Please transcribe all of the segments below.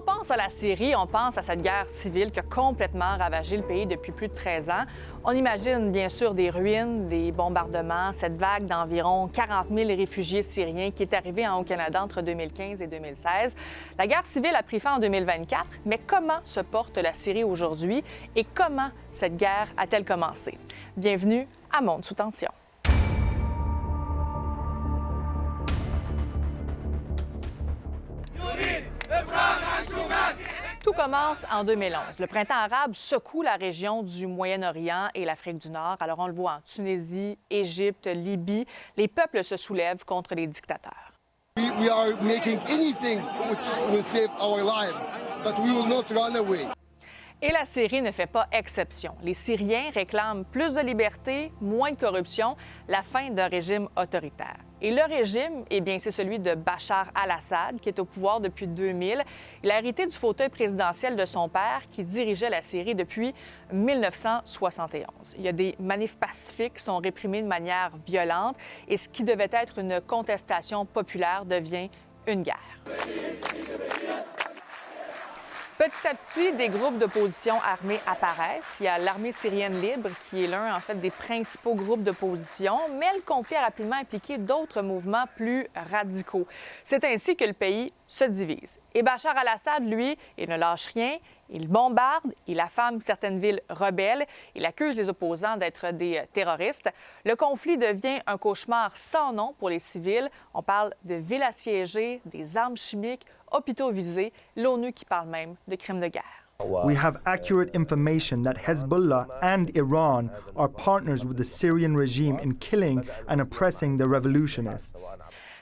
on pense à la Syrie, on pense à cette guerre civile qui a complètement ravagé le pays depuis plus de 13 ans. On imagine bien sûr des ruines, des bombardements, cette vague d'environ 40 000 réfugiés syriens qui est arrivée au Canada entre 2015 et 2016. La guerre civile a pris fin en 2024, mais comment se porte la Syrie aujourd'hui et comment cette guerre a-t-elle commencé? Bienvenue à Monde sous tension. Tout commence en 2011. Le printemps arabe secoue la région du Moyen-Orient et l'Afrique du Nord. Alors on le voit en Tunisie, Égypte, Libye. Les peuples se soulèvent contre les dictateurs. We are making anything which will save our lives, but we will not run away. Et la Syrie ne fait pas exception. Les Syriens réclament plus de liberté, moins de corruption, la fin d'un régime autoritaire. Et le régime, eh bien, c'est celui de Bachar al-Assad, qui est au pouvoir depuis 2000. Il a hérité du fauteuil présidentiel de son père, qui dirigeait la Syrie depuis 1971. Il y a des manifs pacifiques qui sont réprimés de manière violente, et ce qui devait être une contestation populaire devient une guerre. Petit à petit, des groupes d'opposition armés apparaissent. Il y a l'Armée syrienne libre, qui est l'un, en fait, des principaux groupes d'opposition, mais le conflit a rapidement impliqué d'autres mouvements plus radicaux. C'est ainsi que le pays se divise. Et Bachar al-Assad, lui, il ne lâche rien. Il bombarde, il affame certaines villes rebelles, il accuse les opposants d'être des terroristes. Le conflit devient un cauchemar sans nom pour les civils. On parle de villes assiégées, des armes chimiques, hôpitaux visés, l'ONU qui parle même de crimes de guerre. We have accurate information that Hezbollah and Iran are partners with the Syrian regime in killing and oppressing the revolutionists.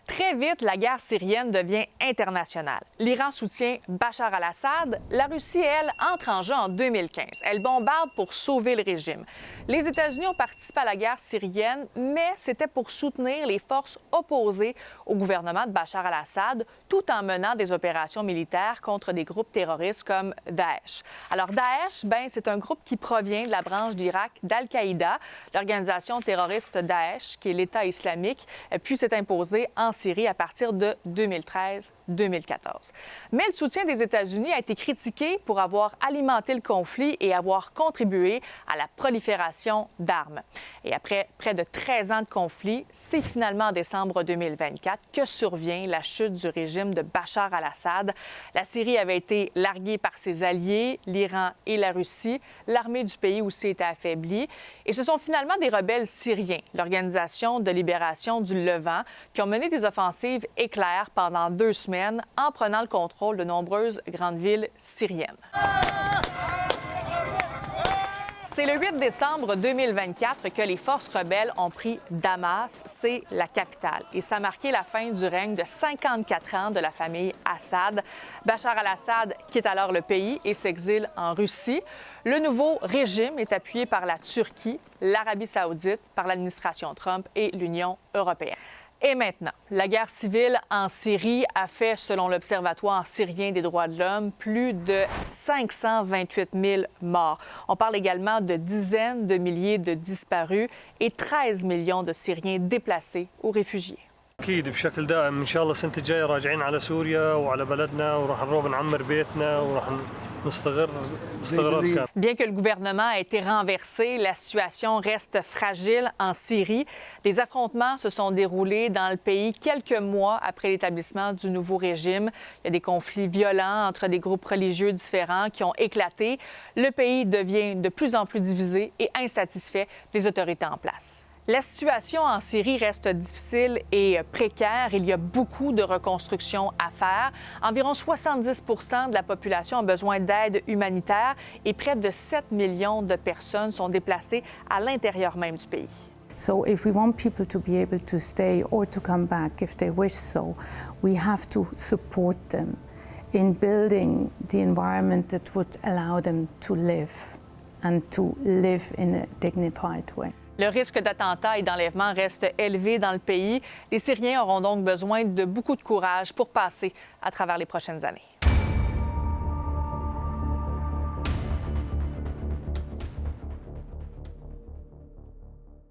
Très vite, la guerre syrienne devient internationale. L'Iran soutient Bachar al-Assad. La Russie, elle, entre en jeu en 2015. Elle bombarde pour sauver le régime. Les États-Unis ont participé à la guerre syrienne, mais c'était pour soutenir les forces opposées au gouvernement de Bachar al-Assad, tout en menant des opérations militaires contre des groupes terroristes comme Daesh. Alors Daesh, c'est un groupe qui provient de la branche d'Irak d'Al-Qaïda. L'organisation terroriste Daesh, qui est l'État islamique, puis s'est imposée en Syrie à partir de 2013-2014. Mais le soutien des États-Unis a été critiqué pour avoir alimenté le conflit et avoir contribué à la prolifération d'armes. Et après près de 13 ans de conflit, c'est finalement en décembre 2024 que survient la chute du régime de Bachar al-Assad. La Syrie avait été larguée par ses alliés, l'Iran et la Russie. L'armée du pays aussi était affaiblie. Et ce sont finalement des rebelles syriens, l'Organisation de libération du Levant, qui ont mené des offensives éclairs pendant 2 semaines en prenant le contrôle de nombreuses grandes villes syriennes. C'est le 8 décembre 2024 que les forces rebelles ont pris Damas, c'est la capitale. Et ça a marqué la fin du règne de 54 ans de la famille Assad. Bachar al-Assad quitte alors le pays et s'exile en Russie. Le nouveau régime est appuyé par la Turquie, l'Arabie saoudite, par l'administration Trump et l'Union européenne. Et maintenant, la guerre civile en Syrie a fait, selon l'Observatoire syrien des droits de l'homme, plus de 528 000 morts. On parle également de dizaines de milliers de disparus et 13 millions de Syriens déplacés ou réfugiés. أكيد بشكل دائم إن شاء الله السنة الجاية راجعين على سوريا وعلى بلدنا وراح نروح نعمر بيتنا وراح نستقر استقرار كامل. Bien que le gouvernement ait été renversé, la situation reste fragile en Syrie. Des affrontements se sont déroulés dans le pays quelques mois après l'établissement du nouveau régime. Il y a des conflits violents entre des groupes religieux différents qui ont éclaté. Le pays devient de plus en plus divisé et insatisfait des autorités en place. La situation en Syrie reste difficile et précaire. Il y a beaucoup de reconstruction à faire. Environ 70 de la population a besoin d'aide humanitaire et près de 7 millions de personnes sont déplacées à l'intérieur même du pays. So if we want people to be able to stay or to come back if they wish so, we have to support them in building the environment that would allow them to live and to live in a dignified way. Le risque d'attentats et d'enlèvement reste élevé dans le pays. Les Syriens auront donc besoin de beaucoup de courage pour passer à travers les prochaines années.